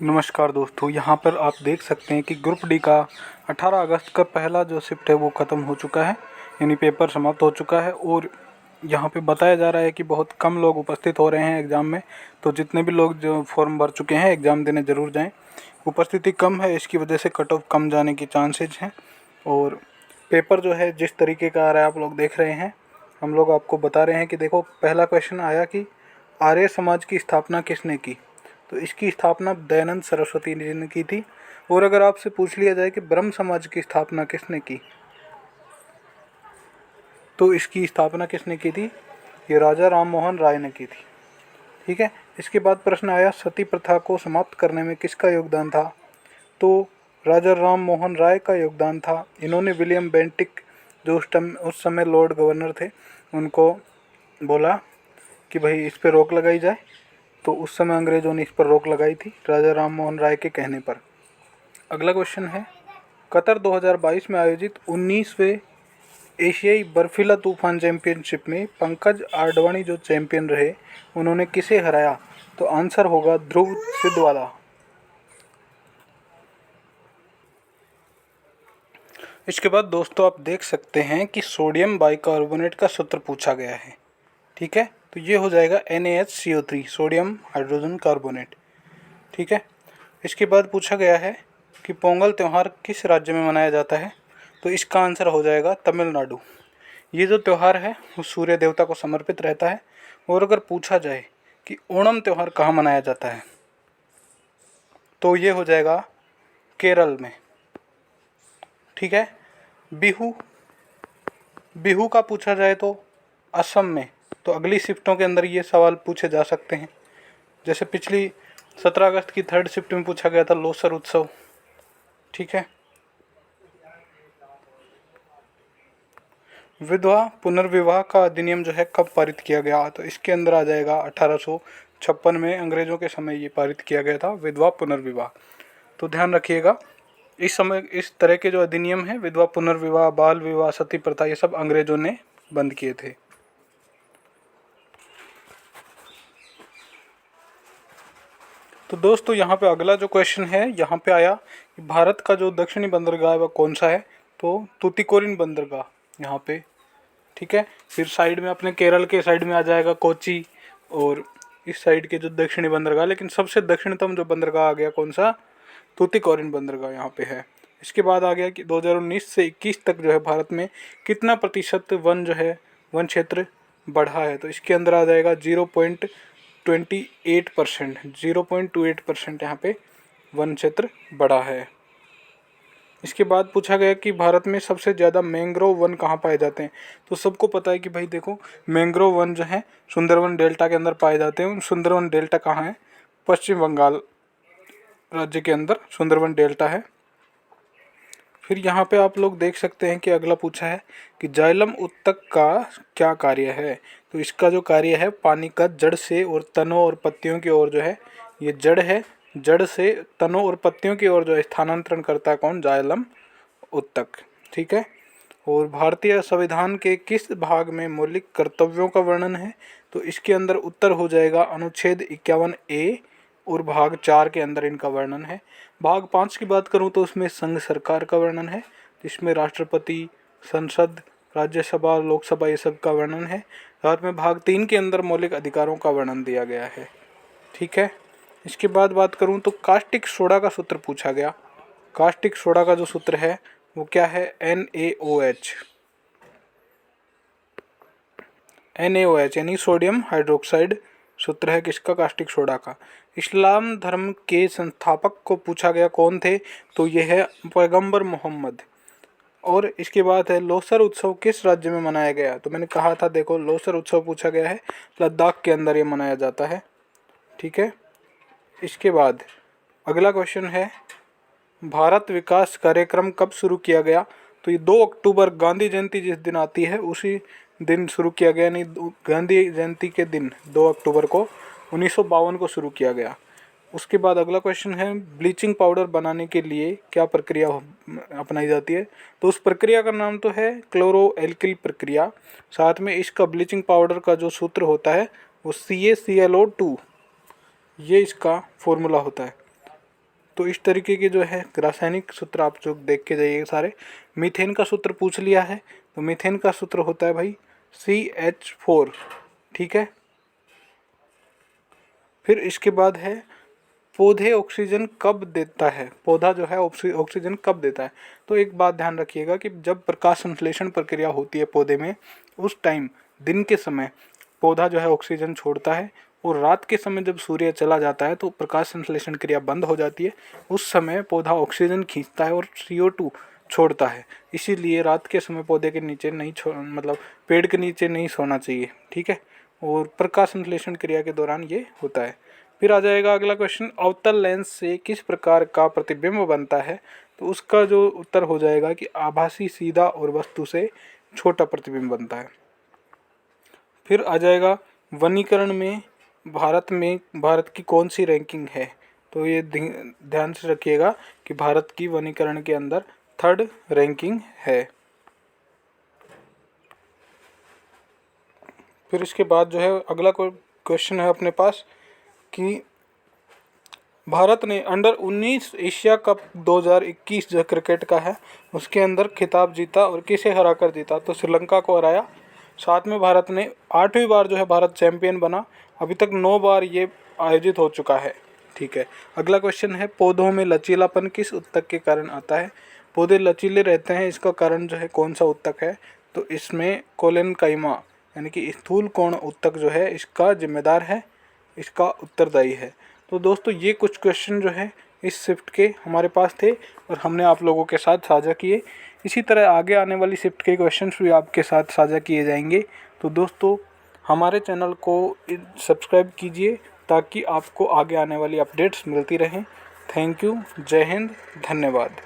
नमस्कार दोस्तों, यहाँ पर आप देख सकते हैं कि ग्रुप डी का 18 अगस्त का पहला जो शिफ्ट है वो ख़त्म हो चुका है, यानी पेपर समाप्त हो चुका है। और यहाँ पे बताया जा रहा है कि बहुत कम लोग उपस्थित हो रहे हैं एग्ज़ाम में। तो जितने भी लोग जो फॉर्म भर चुके हैं एग्ज़ाम देने ज़रूर जाएं। उपस्थिति कम है, इसकी वजह से कट ऑफ कम जाने की चांसेज हैं। और पेपर जो है जिस तरीके का आ रहा है आप लोग देख रहे हैं। हम लोग आपको बता रहे हैं कि देखो, पहला क्वेश्चन आया कि आर्य समाज की स्थापना किसने की। तो इसकी स्थापना दयानंद सरस्वती जी ने की थी। और अगर आपसे पूछ लिया जाए कि ब्रह्म समाज की स्थापना किसने की, तो इसकी स्थापना किसने की थी, ये राजा राम मोहन राय ने की थी। ठीक है। इसके बाद प्रश्न आया सती प्रथा को समाप्त करने में किसका योगदान था। तो राजा राम मोहन राय का योगदान था। इन्होंने विलियम बेंटिक, जो उस समय लॉर्ड गवर्नर थे, उनको बोला कि भाई इस पर रोक लगाई जाए। तो उस समय अंग्रेज़ों ने इस पर रोक लगाई थी राजा राम मोहन राय के कहने पर। अगला क्वेश्चन है, कतर 2022 में आयोजित 19वें एशियाई बर्फीला तूफान चैंपियनशिप में पंकज आडवाणी जो चैंपियन रहे, उन्होंने किसे हराया। तो आंसर होगा ध्रुव सिद्धवाला। इसके बाद दोस्तों आप देख सकते हैं कि सोडियम बाइकार्बोनेट का सूत्र पूछा गया है। ठीक है, तो ये हो जाएगा NaHCO3, सोडियम हाइड्रोजन कार्बोनेट। ठीक है। इसके बाद पूछा गया है कि पोंगल त्यौहार किस राज्य में मनाया जाता है। तो इसका आंसर हो जाएगा तमिलनाडु। ये जो त्यौहार है वो सूर्य देवता को समर्पित रहता है। और अगर पूछा जाए कि ओणम त्यौहार कहाँ मनाया जाता है, तो ये हो जाएगा केरल में। ठीक है। बिहू बिहू का पूछा जाए तो असम में। तो अगली शिफ्टों के अंदर ये सवाल पूछे जा सकते हैं। जैसे पिछली 17 अगस्त की थर्ड शिफ्ट में पूछा गया था लोसर उत्सव। ठीक है। विधवा पुनर्विवाह का अधिनियम जो है कब पारित किया गया। तो इसके अंदर आ जाएगा 1856 में, अंग्रेज़ों के समय ये पारित किया गया था विधवा पुनर्विवाह। तो ध्यान रखिएगा, इस समय इस तरह के जो अधिनियम है, विधवा पुनर्विवाह, बाल विवाह, सती प्रथा, ये सब अंग्रेज़ों ने बंद किए थे। तो दोस्तों यहाँ पे अगला जो क्वेश्चन है, यहाँ पे आया कि भारत का जो दक्षिणी बंदरगाह है वह कौन सा है। तो तूतीकोरिन बंदरगाह यहाँ पे। ठीक है। फिर साइड में अपने केरल के साइड में आ जाएगा कोची, और इस साइड के जो दक्षिणी बंदरगाह, लेकिन सबसे दक्षिणतम जो बंदरगाह आ गया कौन सा, तूतीकोरिन बंदरगाह यहाँ पे है। इसके बाद आ गया कि 2019 से 21 तक जो है भारत में कितना प्रतिशत वन जो है, वन क्षेत्र बढ़ा है। तो इसके अंदर आ जाएगा 0.28%। 0.28% यहाँ पे वन क्षेत्र बढ़ा है। इसके बाद पूछा गया कि भारत में सबसे ज़्यादा मैंग्रोव वन कहाँ पाए जाते हैं। तो सबको पता है कि भाई देखो, मैंग्रोव वन जो है सुंदरवन डेल्टा के अंदर पाए जाते हैं। सुंदरवन डेल्टा कहाँ है, पश्चिम बंगाल राज्य के अंदर सुंदरवन डेल्टा है। फिर यहाँ पे आप लोग देख सकते हैं कि अगला पूछा है कि जाइलम उत्तक का क्या कार्य है। तो इसका जो कार्य है, पानी का जड़ से और तनों और पत्तियों की ओर जो है, ये जड़ है, जड़ से तनों और पत्तियों की ओर जो है स्थानांतरण करता है कौन, जाइलम उत्तक। ठीक है। और भारतीय संविधान के किस भाग में मौलिक कर्तव्यों का वर्णन है। तो इसके अंदर उत्तर हो जाएगा अनुच्छेद 51A, और भाग 4 के अंदर इनका वर्णन है। भाग 5 की बात करूं तो उसमें संघ सरकार का वर्णन है, जिसमें राष्ट्रपति, संसद, राज्यसभा, लोकसभा, ये सब का वर्णन है। साथ में भाग 3 के अंदर मौलिक अधिकारों का वर्णन दिया गया है। ठीक है। इसके बाद बात करूं तो कास्टिक सोडा का सूत्र पूछा गया। कास्टिक सोडा का जो सूत्र है वो क्या है, NaOH। NaOH यानी सोडियम हाइड्रोक्साइड सूत्र है किसका, कास्टिक सोडा का। इस्लाम धर्म के संस्थापक को पूछा गया कौन थे। तो ये है पैगंबर मोहम्मद। और इसके बाद है लोसर उत्सव किस राज्य में मनाया गया। तो मैंने कहा था, देखो लोसर उत्सव पूछा गया है, लद्दाख के अंदर ये मनाया जाता है। ठीक है। इसके बाद अगला क्वेश्चन है, भारत विकास कार्यक्रम कब शुरू किया गया। तो ये 2 अक्टूबर, गांधी जयंती जिस दिन आती है उसी दिन शुरू किया गया। यानी गांधी जयंती के दिन 2 अक्टूबर को 1952 को शुरू किया गया। उसके बाद अगला क्वेश्चन है, ब्लीचिंग पाउडर बनाने के लिए क्या प्रक्रिया अपनाई जाती है। तो उस प्रक्रिया का नाम तो है क्लोरो एल्किल प्रक्रिया। साथ में इसका ब्लीचिंग पाउडर का जो सूत्र होता है वो CaClO2, ये इसका फॉर्मूला होता है। तो इस तरीके के जो है रासायनिक सूत्र आप जो देख के जाइए सारे। मीथेन का सूत्र पूछ लिया है, तो मीथेन का सूत्र होता है भाई CH4, ठीक है। फिर इसके बाद है पौधे ऑक्सीजन कब देता है, पौधा जो है ऑक्सीजन कब देता है। तो एक बात ध्यान रखिएगा कि जब प्रकाश संश्लेषण प्रक्रिया होती है पौधे में, उस टाइम दिन के समय पौधा जो है ऑक्सीजन छोड़ता है, और रात के समय जब सूर्य चला जाता है तो प्रकाश संश्लेषण क्रिया बंद हो जाती है। उस समय पौधा ऑक्सीजन खींचता है और CO2 छोड़ता है। इसीलिए रात के समय पौधे के नीचे नहीं मतलब पेड़ के नीचे नहीं सोना चाहिए, ठीक है। और प्रकाश संश्लेषण क्रिया के दौरान ये होता है। फिर आ जाएगा अगला क्वेश्चन, अवतल लेंस से किस प्रकार का प्रतिबिंब बनता है। तो उसका जो उत्तर हो जाएगा कि आभासी, सीधा और वस्तु से छोटा प्रतिबिंब बनता है। फिर आ जाएगा वनीकरण में भारत की कौन सी रैंकिंग है। तो ये ध्यान से रखिएगा कि भारत की वनीकरण के अंदर 3rd रैंकिंग है। फिर इसके बाद जो है अगला क्वेश्चन है अपने पास कि भारत ने अंडर-19 एशिया कप 2021 जो क्रिकेट का है उसके अंदर खिताब जीता और किसे हरा कर जीता। तो श्रीलंका को हराया। साथ में भारत ने 8वीं बार जो है भारत चैंपियन बना। अभी तक 9 बार ये आयोजित हो चुका है, ठीक है। अगला क्वेश्चन है पौधों में लचीलापन किस ऊतक के कारण आता है। पौधे लचीले रहते हैं, इसका कारण जो है कौन सा ऊतक है। तो इसमें कोलेनकाइमा यानी कि स्थूल कोण ऊतक जो है इसका जिम्मेदार है, इसका उत्तरदायी है। तो दोस्तों ये कुछ क्वेश्चन जो है इस शिफ्ट के हमारे पास थे और हमने आप लोगों के साथ साझा किए। इसी तरह आगे आने वाली शिफ्ट के क्वेश्चंस भी आपके साथ साझा किए जाएंगे। तो दोस्तों हमारे चैनल को सब्सक्राइब कीजिए ताकि आपको आगे आने वाली अपडेट्स मिलती रहें। थैंक यू, जय हिंद, धन्यवाद।